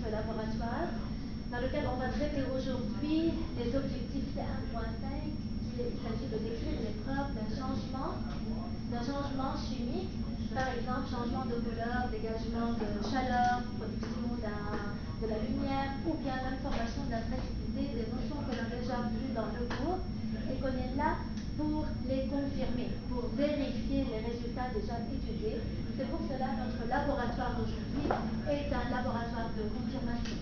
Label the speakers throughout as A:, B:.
A: notre laboratoire, dans lequel on va traiter aujourd'hui les objectifs C1.5. Il s'agit de décrire les preuves d'un changement chimique, par exemple changement de couleur, dégagement de chaleur, production de la lumière, ou bien même formation de la précipité, des notions que l'on a déjà vues dans le cours et qu'on est là pour les confirmer, pour vérifier les résultats déjà étudiés. C'est pour cela que notre laboratoire d'aujourd'hui est un laboratoire de confirmation.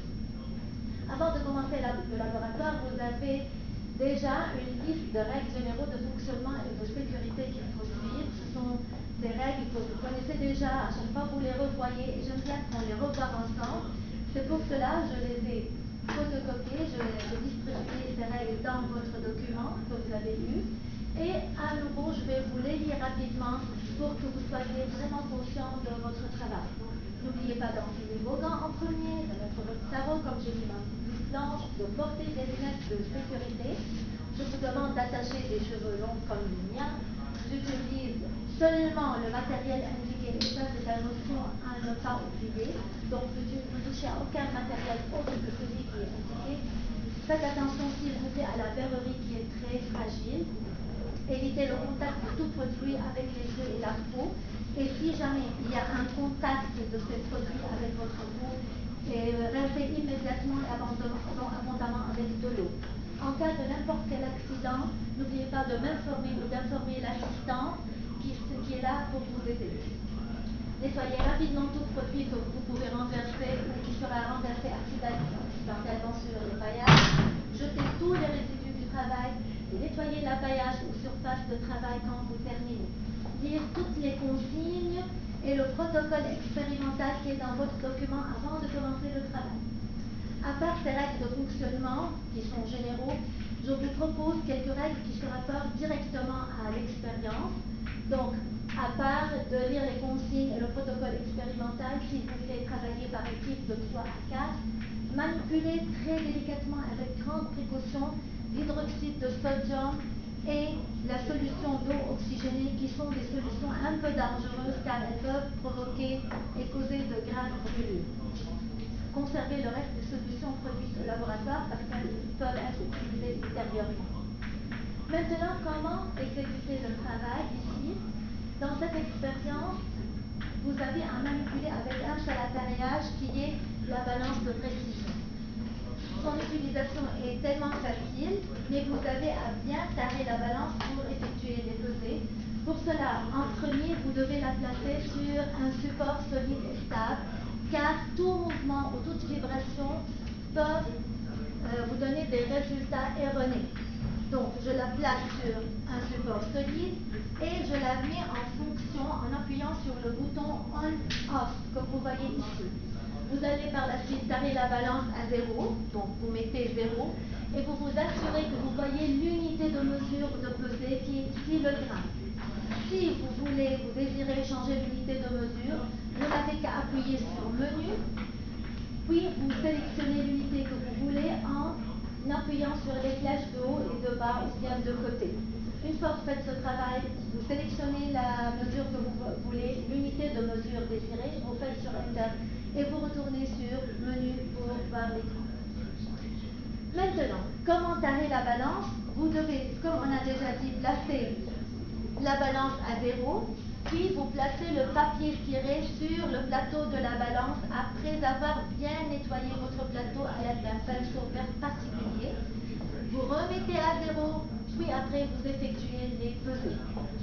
A: Avant de commencer le laboratoire, vous avez déjà une liste de règles généraux de fonctionnement et de sécurité qu'il faut suivre. Ce sont des règles que vous connaissez déjà, à chaque fois vous les revoyez et j'aime bien qu'on les revoie ensemble. C'est pour cela que je les ai photocopiées, je distribué ces règles dans votre document que vous avez eu. Et à nouveau, je vais vous les lire rapidement pour que vous soyez vraiment conscient de votre travail. N'oubliez pas d'enfiler vos gants en premier, de mettre votre sarrau comme j'ai mis ma blouse blanche, de porter des lunettes de sécurité. Je vous demande d'attacher des cheveux longs comme le mien. J'utilise seulement le matériel indiqué, et ça c'est la notion à ne pas oublier. Donc ne touchez à aucun matériel autre que celui qui est indiqué. Faites attention s'il vous plaît à la verrerie qui est très fragile. Évitez le contact de tout produit avec les yeux et la peau. Et si jamais il y a un contact de ces produits avec votre peau, rincez immédiatement et abondamment avec de l'eau. En cas de n'importe quel accident, n'oubliez pas de m'informer ou d'informer l'assistant qui est là pour vous aider. Nettoyez rapidement tout produit que vous pouvez renverser ou qui sera renversé accidentellement sur les paillages. Jetez tous les résidus du travail et nettoyez l'appaillage ou surface de travail quand vous terminez. Lire toutes les consignes et le protocole expérimental qui est dans votre document avant de commencer le travail. À part ces règles de fonctionnement qui sont généraux, je vous propose quelques règles qui se rapportent directement à l'expérience. Donc, à part de lire les consignes et le protocole expérimental, si vous voulez travailler par équipe de 3 à 4, manipulez très délicatement avec grande précaution l'hydroxyde de sodium et la solution d'eau oxygénée qui sont des solutions un peu dangereuses car elles peuvent provoquer et causer de graves brûlures. Conserver le reste des solutions produites au laboratoire parce qu'elles peuvent être utilisées ultérieurement. Maintenant, comment exécuter le travail ici? Dans cette expérience, vous avez à manipuler avec un seul appareillage qui est la balance de précision. Son utilisation est tellement facile, mais vous avez à bien tarer la balance pour effectuer les pesées. Pour cela, en premier, vous devez la placer sur un support solide et stable, car tout mouvement ou toute vibration peuvent vous donner des résultats erronés. Donc, je la place sur un support solide et je la mets en fonction en appuyant sur le bouton On-Off, comme vous voyez ici. Vous allez par la suite tarer la balance à 0, donc vous mettez 0, et vous vous assurez que vous voyez l'unité de mesure de pesée qui est ici le gramme. Si vous désirez changer l'unité de mesure, vous n'avez qu'à appuyer sur Menu, puis vous sélectionnez l'unité que vous voulez en appuyant sur les flèches de haut et de bas ou bien de côté. Une fois que vous faites ce travail, vous sélectionnez la mesure que vous voulez, l'unité de mesure désirée, vous faites sur Enter et vous retournez sur Menu pour voir l'écran. Maintenant, comment tarer la balance? Vous devez, comme on a déjà dit, placer la balance à 0, puis vous placez le papier ciré sur le plateau de la balance après avoir bien nettoyé votre plateau à l'aide d'un pinceau particulier. Vous remettez à 0, puis après vous effectuez les pesées.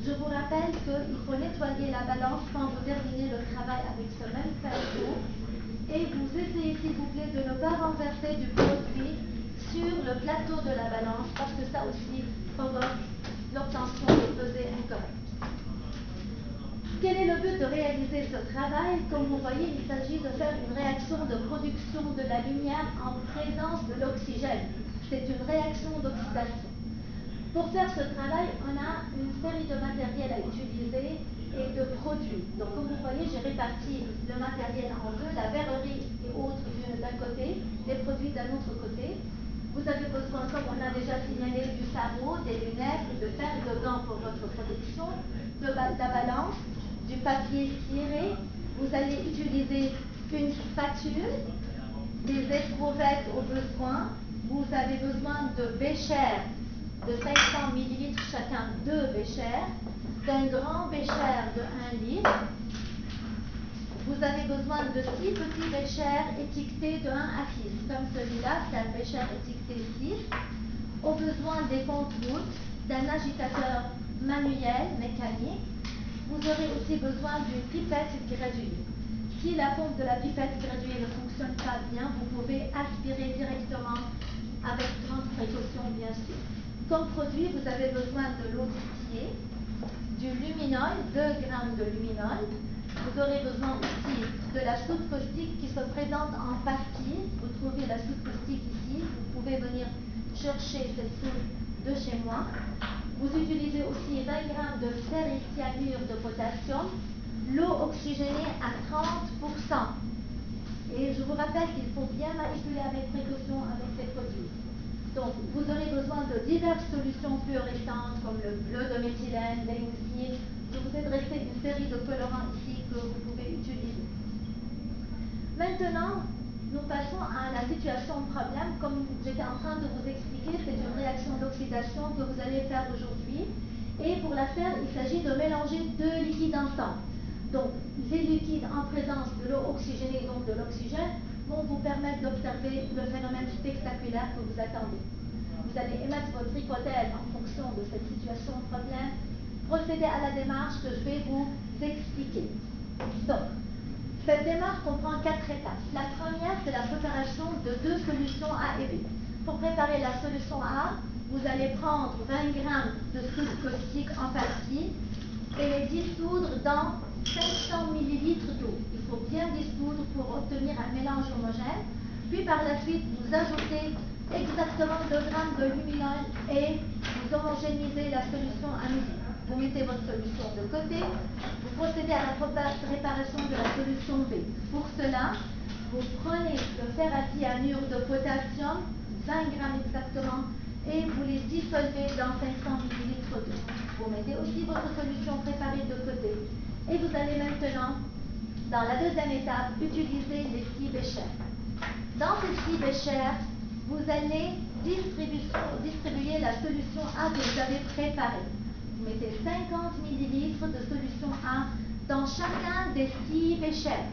A: Je vous rappelle qu'il faut nettoyer la balance quand vous terminez le travail avec ce même pinceau et vous essayez s'il vous plaît de ne pas renverser du produit sur le plateau de la balance parce que ça aussi provoque l'obtention de pesées incorrectes. Quel est le but de réaliser ce travail? Comme vous voyez, il s'agit de faire une réaction de production de la lumière en présence de l'oxygène. C'est une réaction d'oxydation. Pour faire ce travail, on a une série de matériels à utiliser et de produits. Donc, comme vous voyez, j'ai réparti le matériel en deux, la verrerie et autres d'un côté, les produits d'un autre côté. Vous avez besoin, comme on a déjà signalé, du sarrau, des lunettes, de paires de gants pour votre protection, de la balance, du papier ciré. Vous allez utiliser une spatule des éprouvettes au besoin. Vous avez besoin de béchers de 500 ml chacun, 2 béchers, d'un grand bécher de 1 litre. Vous avez besoin de 6 petits béchers étiquetés de 1 à 6, comme celui-là, c'est un bécher étiqueté 6. Au besoin des comptes-gouttes, d'un agitateur manuel, mécanique. Vous aurez aussi besoin d'une pipette graduée. Si la pompe de la pipette graduée ne fonctionne pas bien, vous pouvez aspirer directement avec grande précaution, bien sûr. Comme produit, vous avez besoin de l'eau distillée, du luminol, 2 g de luminol. Vous aurez besoin aussi de la soude caustique qui se présente en pastille. Vous trouvez la soude caustique ici. Vous pouvez venir chercher cette soude de chez moi. Vous utilisez aussi 20 g de ferricyanure de potassium, l'eau oxygénée à 30%. Et je vous rappelle qu'il faut bien manipuler avec précaution avec ces produits. Donc, vous aurez besoin de diverses solutions fluorescentes comme le bleu de méthylène, l'émulsine. Je vous ai dressé une série de colorants ici que vous pouvez utiliser. Maintenant, nous passons à la situation problème. Comme j'étais en train de vous expliquer, c'est une réaction d'oxydation que vous allez faire aujourd'hui. Et pour la faire, il s'agit de mélanger 2 liquides ensemble. Donc, les liquides en présence de l'eau oxygénée, donc de l'oxygène, vont vous permettre d'observer le phénomène spectaculaire que vous attendez. Vous allez émettre votre hypothèse en fonction de cette situation problème. Procédez à la démarche que je vais vous expliquer. Donc, cette démarche comprend 4 étapes. La première, c'est la préparation de 2 solutions A et B. Pour préparer la solution A, vous allez prendre 20 g de soude caustique en pastille et les dissoudre dans 500 ml d'eau. Il faut bien dissoudre pour obtenir un mélange homogène. Puis par la suite, vous ajoutez exactement 2 g de luminol et vous homogénéisez la solution à nouveau. Vous mettez votre solution de côté, vous procédez à la préparation de la solution B. Pour cela, vous prenez le ferricyanure de potassium, 20 g exactement, et vous les dissolvez dans 500 ml d'eau. Vous mettez aussi votre solution préparée de côté. Et vous allez maintenant, dans la deuxième étape, utiliser les 6 béchers. Dans ces 6 béchers, vous allez distribuer la solution A que vous avez préparée. Vous mettez 50 ml de solution A dans chacun des 6 béchers.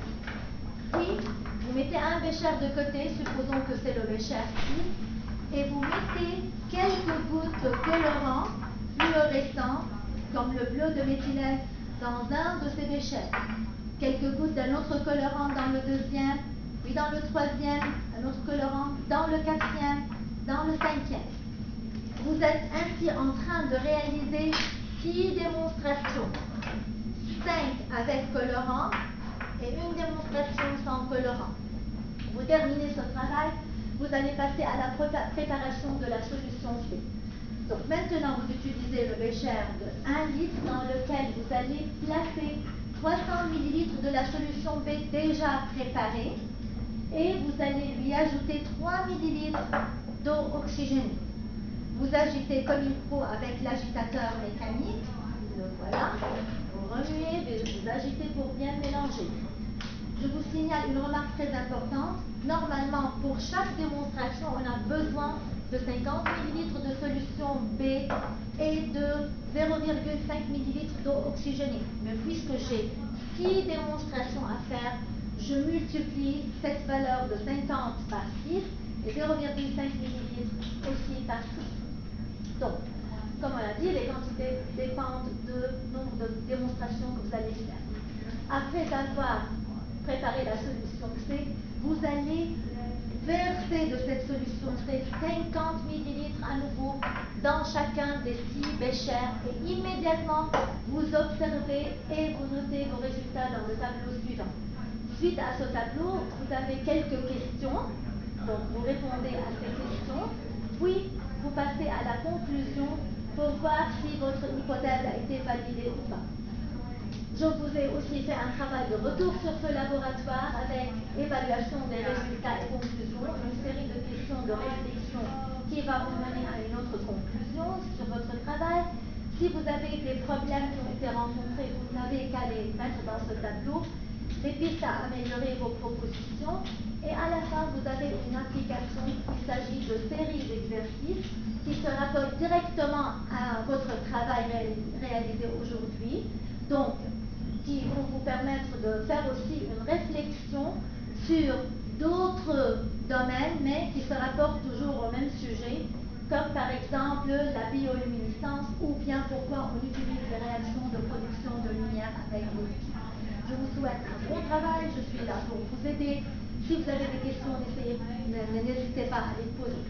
A: Puis, vous mettez un bécher de côté, supposons que c'est le bécher 6, et vous mettez quelques gouttes de colorant fluorescent, comme le bleu de méthylène, dans un de ces béchers. Quelques gouttes d'un autre colorant dans le deuxième, puis dans le troisième, un autre colorant dans le quatrième, dans le cinquième. Vous êtes ainsi en train de réaliser 6 démonstrations. 5 avec colorant et une démonstration sans colorant. Vous terminez ce travail, vous allez passer à la préparation de la solution C. Donc maintenant, vous utilisez le bécher de 1 litre dans lequel vous allez placer 300 ml de la solution B déjà préparée et vous allez lui ajouter 3 ml d'eau oxygénée. Vous agitez comme il faut avec l'agitateur mécanique, le voilà, vous remuez, vous agitez pour bien mélanger. Je vous signale une remarque très importante. Normalement, pour chaque démonstration, on a besoin de 50 ml de solution B et de 0,5 ml d'eau oxygénée. Mais puisque j'ai 6 démonstrations à faire, je multiplie cette valeur de 50 par 6 et 0,5 ml aussi par 6. Donc, comme on l'a dit, les quantités dépendent du nombre de démonstrations que vous allez faire. Après avoir préparé la solution C, vous allez verser de cette solution C 50 ml à nouveau dans chacun des 6 béchers et immédiatement vous observez et vous notez vos résultats dans le tableau suivant. Suite à ce tableau, vous avez quelques questions, donc vous répondez à ces questions, puis vous passez à la conclusion pour voir si votre hypothèse a été validée ou pas. Je vous ai aussi fait un travail de retour sur ce laboratoire avec évaluation des résultats et conclusions, une série de questions de réflexion qui va vous mener à une autre conclusion sur votre travail. Si vous avez des problèmes qui ont été rencontrés, vous n'avez qu'à les mettre dans ce tableau. des pistes à améliorer vos propositions. Et à la fin, vous avez une application. Il s'agit de séries d'exercices qui se rapportent directement à votre travail réalisé aujourd'hui. Donc, qui vont vous permettre de faire aussi une réflexion sur d'autres domaines, mais qui se rapportent toujours au même sujet, comme par exemple la bioluminescence ou bien pourquoi on utilise les réactions de production de lumière avec les liquides. Je vous souhaite un bon travail, je suis là pour vous aider. Si vous avez des questions, n'hésitez pas à les poser.